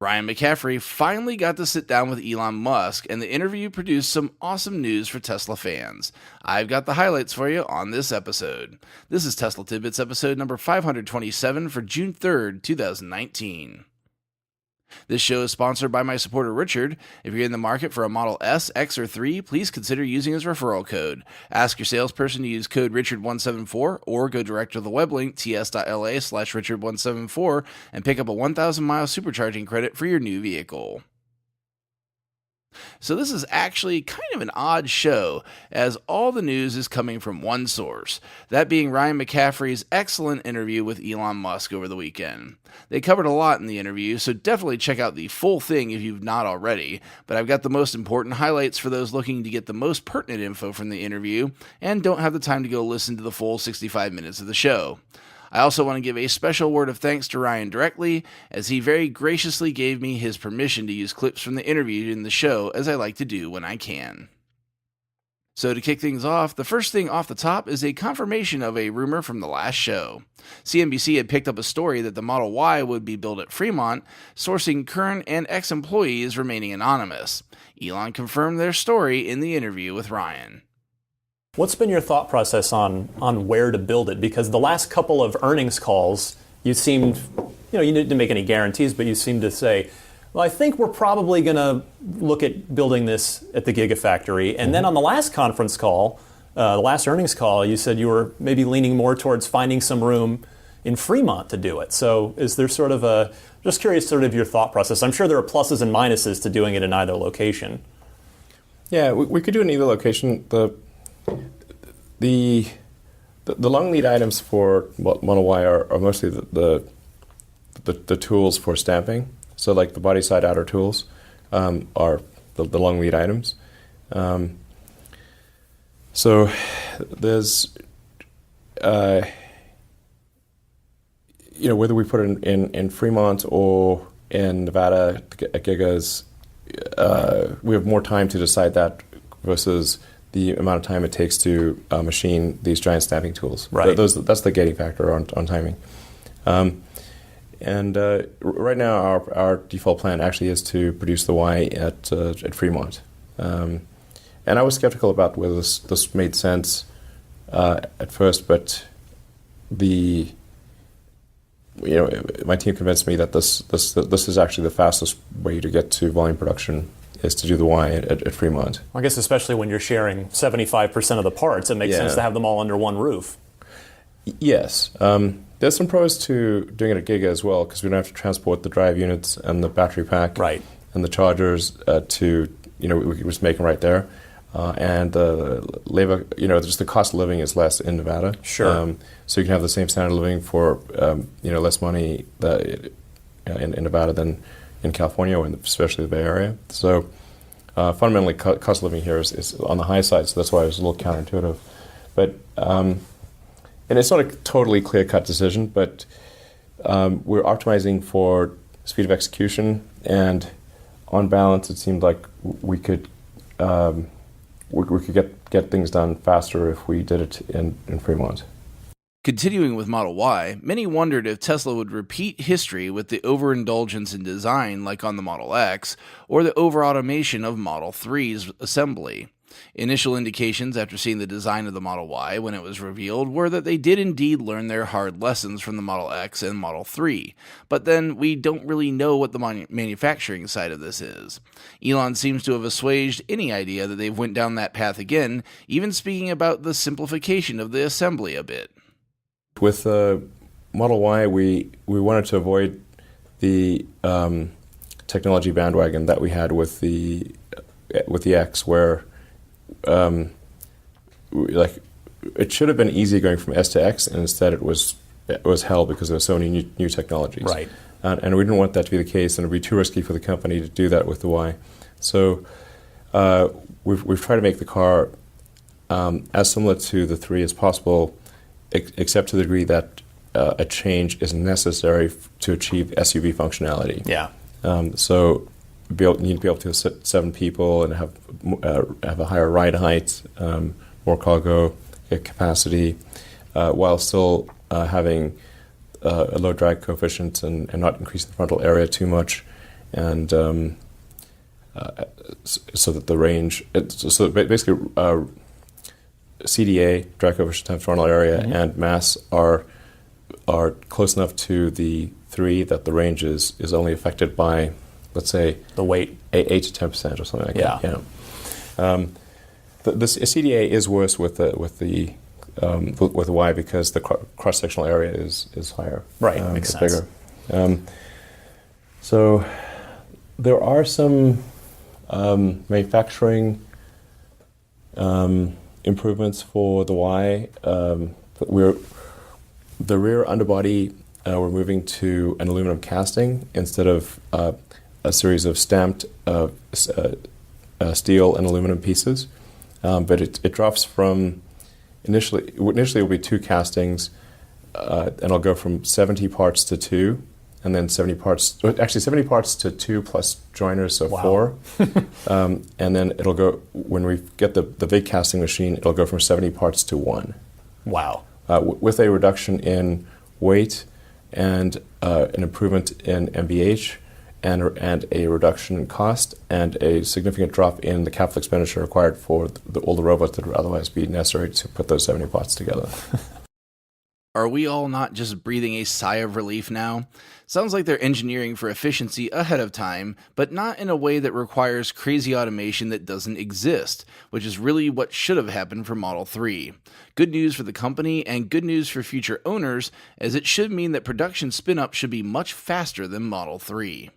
Ryan McCaffrey finally got to sit down with Elon Musk, and the interview produced some awesome news for Tesla fans. I've got the highlights for you on this episode. This is Tesla Tidbits episode number 527 for June 3rd, 2019. This show is sponsored by my supporter Richard. If you're in the market for a Model S, X, or 3, please consider using his referral code. Ask your salesperson to use code Richard174 or go direct to the web link ts.la/Richard174 and pick up a 1,000-mile supercharging credit for your new vehicle. So this is actually kind of an odd show, as all the news is coming from one source, that being Ryan McCaffrey's excellent interview with Elon Musk over the weekend. They covered a lot in the interview, so definitely check out the full thing if you've not already, but I've got the most important highlights for those looking to get the most pertinent info from the interview and don't have the time to go listen to the full 65 minutes of the show. I also want to give a special word of thanks to Ryan directly, as he very graciously gave me his permission to use clips from the interview in the show, as I like to do when I can. So to kick things off, the first thing off the top is a confirmation of a rumor from the last show. CNBC had picked up a story that the Model Y would be built at Fremont, sourcing current and ex-employees remaining anonymous. Elon confirmed their story in the interview with Ryan. What's been your thought process on where to build it? Because the last couple of earnings calls, you seemed, you didn't make any guarantees, but you seemed to say, well, I think we're probably going to look at building this at the Gigafactory. And then on the last conference call, the last earnings call, you said you were maybe leaning more towards finding some room in Fremont to do it. So is there sort of just curious sort of your thought process. I'm sure there are pluses and minuses to doing it in either location. Yeah, we could do it in either location. The long lead items for Model Y are mostly the tools for stamping. So like the body side outer tools are the long lead items. So there's whether we put it in Fremont or in Nevada at Gigas, we have more time to decide that versus the amount of time it takes to machine these giant stamping tools. Right. That's the gating factor on timing. And right now, our default plan actually is to produce the Y at Fremont. And I was skeptical about whether this made sense at first, but my team convinced me that this is actually the fastest way to get to volume production, is to do the Y at Fremont. I guess especially when you're sharing 75% of the parts, it makes sense to have them all under one roof. Yes. There's some pros to doing it at Giga as well, because we don't have to transport the drive units and the battery pack and the chargers we can just make them right there. And the labor, just the cost of living is less in Nevada. Sure. So you can have the same standard of living for, less money in Nevada than in California, and especially the Bay Area. So fundamentally, cost of living here is on the high side, so that's why it was a little counterintuitive. But and it's not a totally clear-cut decision, but we're optimizing for speed of execution, and on balance, it seemed like we could get things done faster if we did it in Fremont. Continuing with Model Y, many wondered if Tesla would repeat history with the overindulgence in design like on the Model X, or the over-automation of Model 3's assembly. Initial indications after seeing the design of the Model Y when it was revealed were that they did indeed learn their hard lessons from the Model X and Model 3, but then we don't really know what the manufacturing side of this is. Elon seems to have assuaged any idea that they've went down that path again, even speaking about the simplification of the assembly a bit. With Model Y, we wanted to avoid the technology bandwagon that we had with the X, where it should have been easy going from S to X, and instead it was hell because there were so many new technologies. Right. And we didn't want that to be the case, and it would be too risky for the company to do that with the Y. So we've tried to make the car as similar to the 3 as possible, except to the degree that a change is necessary to achieve SUV functionality. Yeah. So you need to be able to sit 7 people and have a higher ride height, more cargo capacity, while still having a low drag coefficient and not increasing the frontal area too much, and so that the range, so basically CDA, drag coefficient times frontal area, and mass are close enough to the 3 that the range is only affected by, let's say, the weight, 8 to 10% or something like that. Yeah. The CDA is worse with the Y because the cross sectional area is higher. Right, makes sense. Bigger. So there are some manufacturing improvements for the Y. The rear underbody, we're moving to an aluminum casting instead of a series of stamped steel and aluminum pieces. But it drops from initially it will be 2 castings, and it'll go from 70 parts to 2, and then 70 parts to 2 plus joiners, so 4. And then it'll go, when we get the big casting machine, it'll go from 70 parts to 1. Wow. With a reduction in weight and an improvement in MBH and a reduction in cost and a significant drop in the capital expenditure required for all the robots that would otherwise be necessary to put those 70 parts together. Are we all not just breathing a sigh of relief now? Sounds like they're engineering for efficiency ahead of time, but not in a way that requires crazy automation that doesn't exist, which is really what should have happened for Model 3. Good news for the company and good news for future owners, as it should mean that production spin-up should be much faster than Model 3.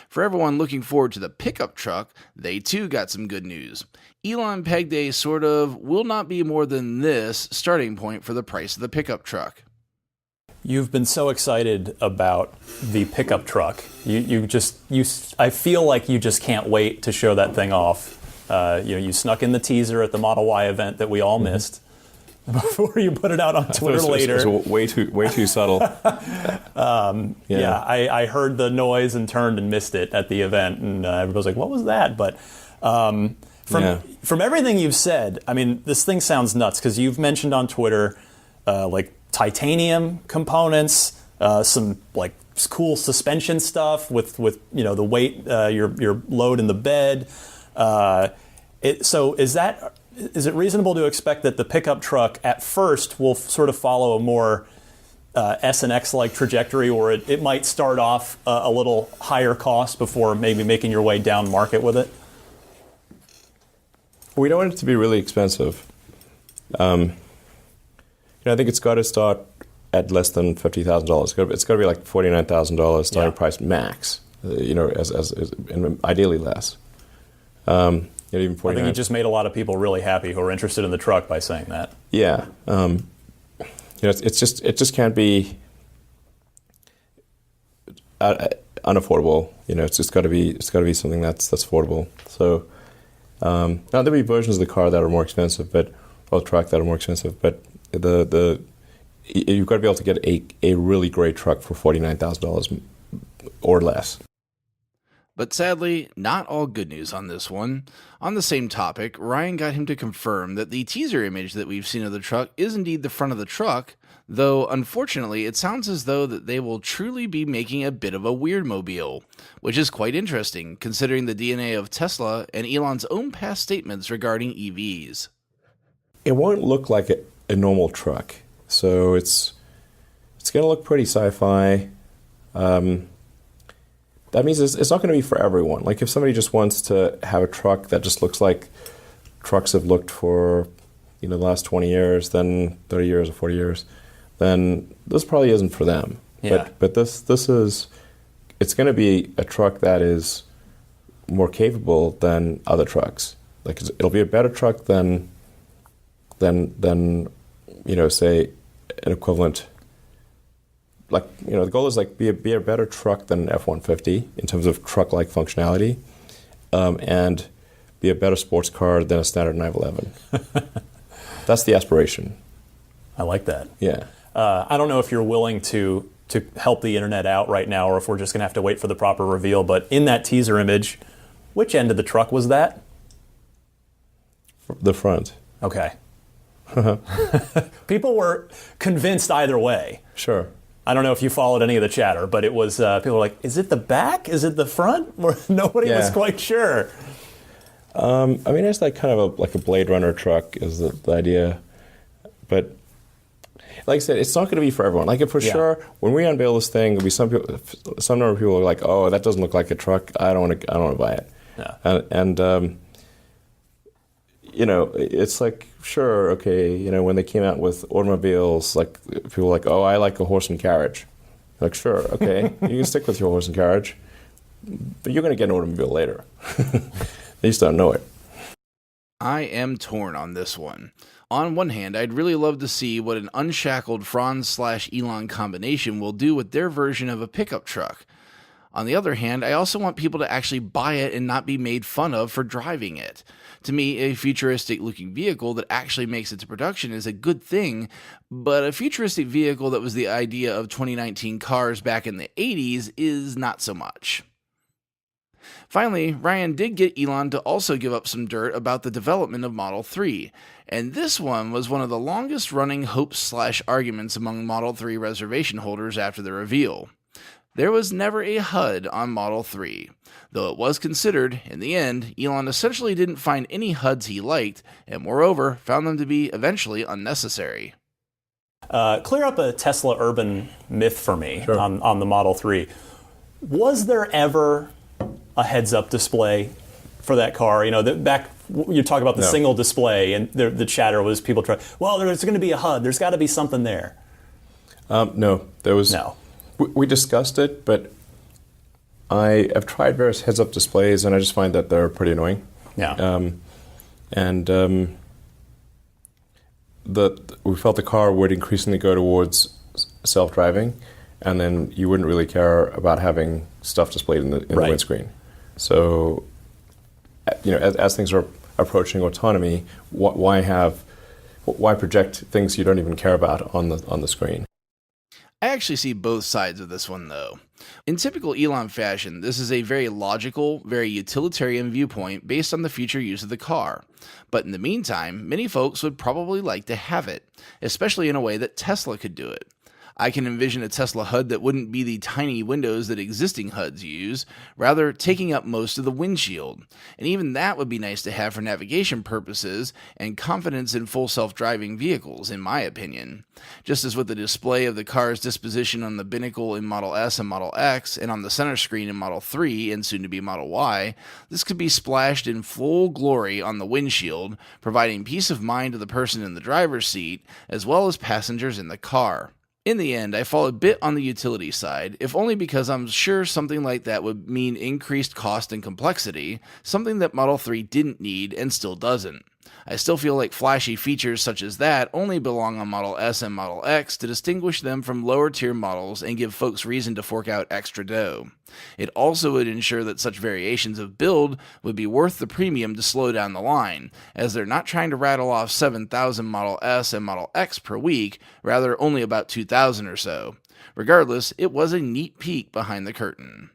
For everyone looking forward to the pickup truck, they too got some good news. Elon pegged a sort of will not be more than this starting point for the price of the pickup truck. You've been so excited about the pickup truck. I feel like you just can't wait to show that thing off. You snuck in the teaser at the Model Y event that we all missed before you put it out on Twitter later. It was way too subtle. I heard the noise and turned and missed it at the event, and everybody was like, "What was that?" But from everything you've said, I mean, this thing sounds nuts because you've mentioned on Twitter like titanium components, some like cool suspension stuff with the weight, your load in the bed. So is it reasonable to expect that the pickup truck at first will sort of follow a more S and X like trajectory, or it might start off a little higher cost before maybe making your way down market with it? We don't want it to be really expensive. I think it's got to start at less than $50,000. It's got to be like $49,000 starting price max. And ideally less. Even I think you just made a lot of people really happy who are interested in the truck by saying that. Yeah, it just can't be unaffordable. It's just got to be something that's affordable. So now there'll be versions of the car that are more expensive, or truck that are more expensive. But you've got to be able to get a really great truck for $49,000 or less. But sadly, not all good news on this one. On the same topic, Ryan got him to confirm that the teaser image that we've seen of the truck is indeed the front of the truck, though unfortunately it sounds as though that they will truly be making a bit of a weird mobile, which is quite interesting considering the DNA of Tesla and Elon's own past statements regarding EVs. It won't look like a normal truck, so it's going to look pretty sci-fi. That means it's not going to be for everyone. Like if somebody just wants to have a truck that just looks like trucks have looked for the last 20 years, then 30 years or 40 years, then this probably isn't for them. Yeah. But it's going to be a truck that is more capable than other trucks. Like it'll be a better truck than say an equivalent. The goal is be a better truck than an F-150 in terms of truck-like functionality, and be a better sports car than a standard 911. That's the aspiration. I like that. Yeah. I don't know if you're willing to help the internet out right now, or if we're just going to have to wait for the proper reveal. But in that teaser image, which end of the truck was that? The front. Okay. People were convinced either way. Sure. I don't know if you followed any of the chatter, but it was people were like, "Is it the back? Is it the front?" Nobody was quite sure. I mean, it's like kind of like a Blade Runner truck is the idea, but like I said, it's not going to be for everyone. Like for sure, when we unveil this thing, there'll be some number of people who are like, "Oh, that doesn't look like a truck. I don't want to buy it." Yeah. And you know, it's like, sure, okay, you know, when they came out with automobiles, like people were like, "Oh, I like a horse and carriage." Like, sure, okay, you can stick with your horse and carriage, but you're going to get an automobile later. They just don't know it. I am torn on this one. On one hand, I'd really love to see what an unshackled Franz/Elon combination will do with their version of a pickup truck. On the other hand, I also want people to actually buy it and not be made fun of for driving it. To me, a futuristic-looking vehicle that actually makes it to production is a good thing, but a futuristic vehicle that was the idea of 2019 cars back in the 80s is not so much. Finally, Ryan did get Elon to also give up some dirt about the development of Model 3, and this one was one of the longest running hopes/arguments among Model 3 reservation holders after the reveal. There was never a HUD on Model 3. Though it was considered, in the end, Elon essentially didn't find any HUDs he liked, and moreover, found them to be eventually unnecessary. Clear up a Tesla urban myth for me on the Model 3. Was there ever a heads-up display for that car? You know, back you talk about the single display, and the chatter was people trying, well, there's going to be a HUD. There's got to be something there. No, there was no. We discussed it, but I have tried various heads-up displays, and I just find that they're pretty annoying. Yeah. We felt the car would increasingly go towards self-driving, and then you wouldn't really care about having stuff displayed in the windscreen. So, you know, as things are approaching autonomy, why project things you don't even care about on the screen? I actually see both sides of this one, though. In typical Elon fashion, this is a very logical, very utilitarian viewpoint based on the future use of the car. But in the meantime, many folks would probably like to have it, especially in a way that Tesla could do it. I can envision a Tesla HUD that wouldn't be the tiny windows that existing HUDs use, rather taking up most of the windshield. And even that would be nice to have for navigation purposes and confidence in full self-driving vehicles, in my opinion. Just as with the display of the car's disposition on the binnacle in Model S and Model X, and on the center screen in Model 3 and soon to be Model Y, this could be splashed in full glory on the windshield, providing peace of mind to the person in the driver's seat, as well as passengers in the car. In the end, I fall a bit on the utility side, if only because I'm sure something like that would mean increased cost and complexity, something that Model 3 didn't need and still doesn't. I still feel like flashy features such as that only belong on Model S and Model X to distinguish them from lower-tier models and give folks reason to fork out extra dough. It also would ensure that such variations of build would be worth the premium to slow down the line, as they're not trying to rattle off 7,000 Model S and Model X per week, rather only about 2,000 or so. Regardless, it was a neat peek behind the curtain.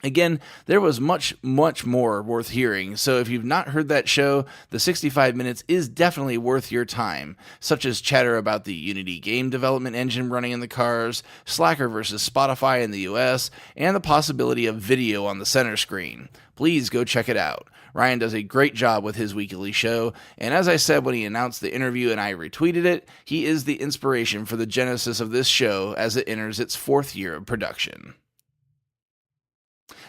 Again, there was much, much more worth hearing, so if you've not heard that show, the 65 minutes is definitely worth your time, such as chatter about the Unity game development engine running in the cars, Slacker versus Spotify in the US, and the possibility of video on the center screen. Please go check it out. Ryan does a great job with his weekly show, and as I said when he announced the interview and I retweeted it, he is the inspiration for the genesis of this show as it enters its 4th year of production.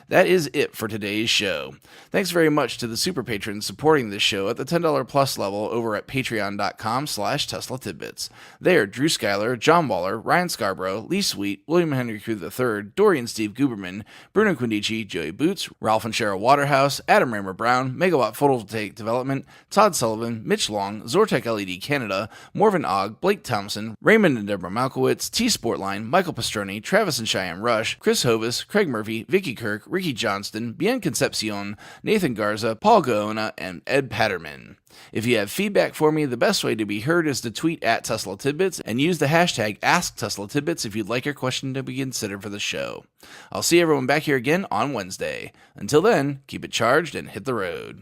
That is it for today's show. Thanks very much to the super patrons supporting this show at the $10 plus level over at patreon.com/Tesla Tidbits. They are Drew Schuyler, John Waller, Ryan Scarborough, Lee Sweet, William Henry Crew III, Dorian Steve Guberman, Bruno Quindici, Joey Boots, Ralph and Cheryl Waterhouse, Adam Raymer Brown, Megawatt Photovoltaic Development, Todd Sullivan, Mitch Long, Zortec LED Canada, Morven Ogg, Blake Thompson, Raymond and Deborah Malkowitz, T Sportline, Michael Pastroni, Travis and Cheyenne Rush, Chris Hovis, Craig Murphy, Vicky Kirk, Ricky Johnston, Bien Concepcion, Nathan Garza, Paul Gaona, and Ed Patterman. If you have feedback for me, the best way to be heard is to tweet at Tesla Tidbits and use the hashtag AskTeslaTidbits if you'd like your question to be considered for the show. I'll see everyone back here again on Wednesday. Until then, keep it charged and hit the road.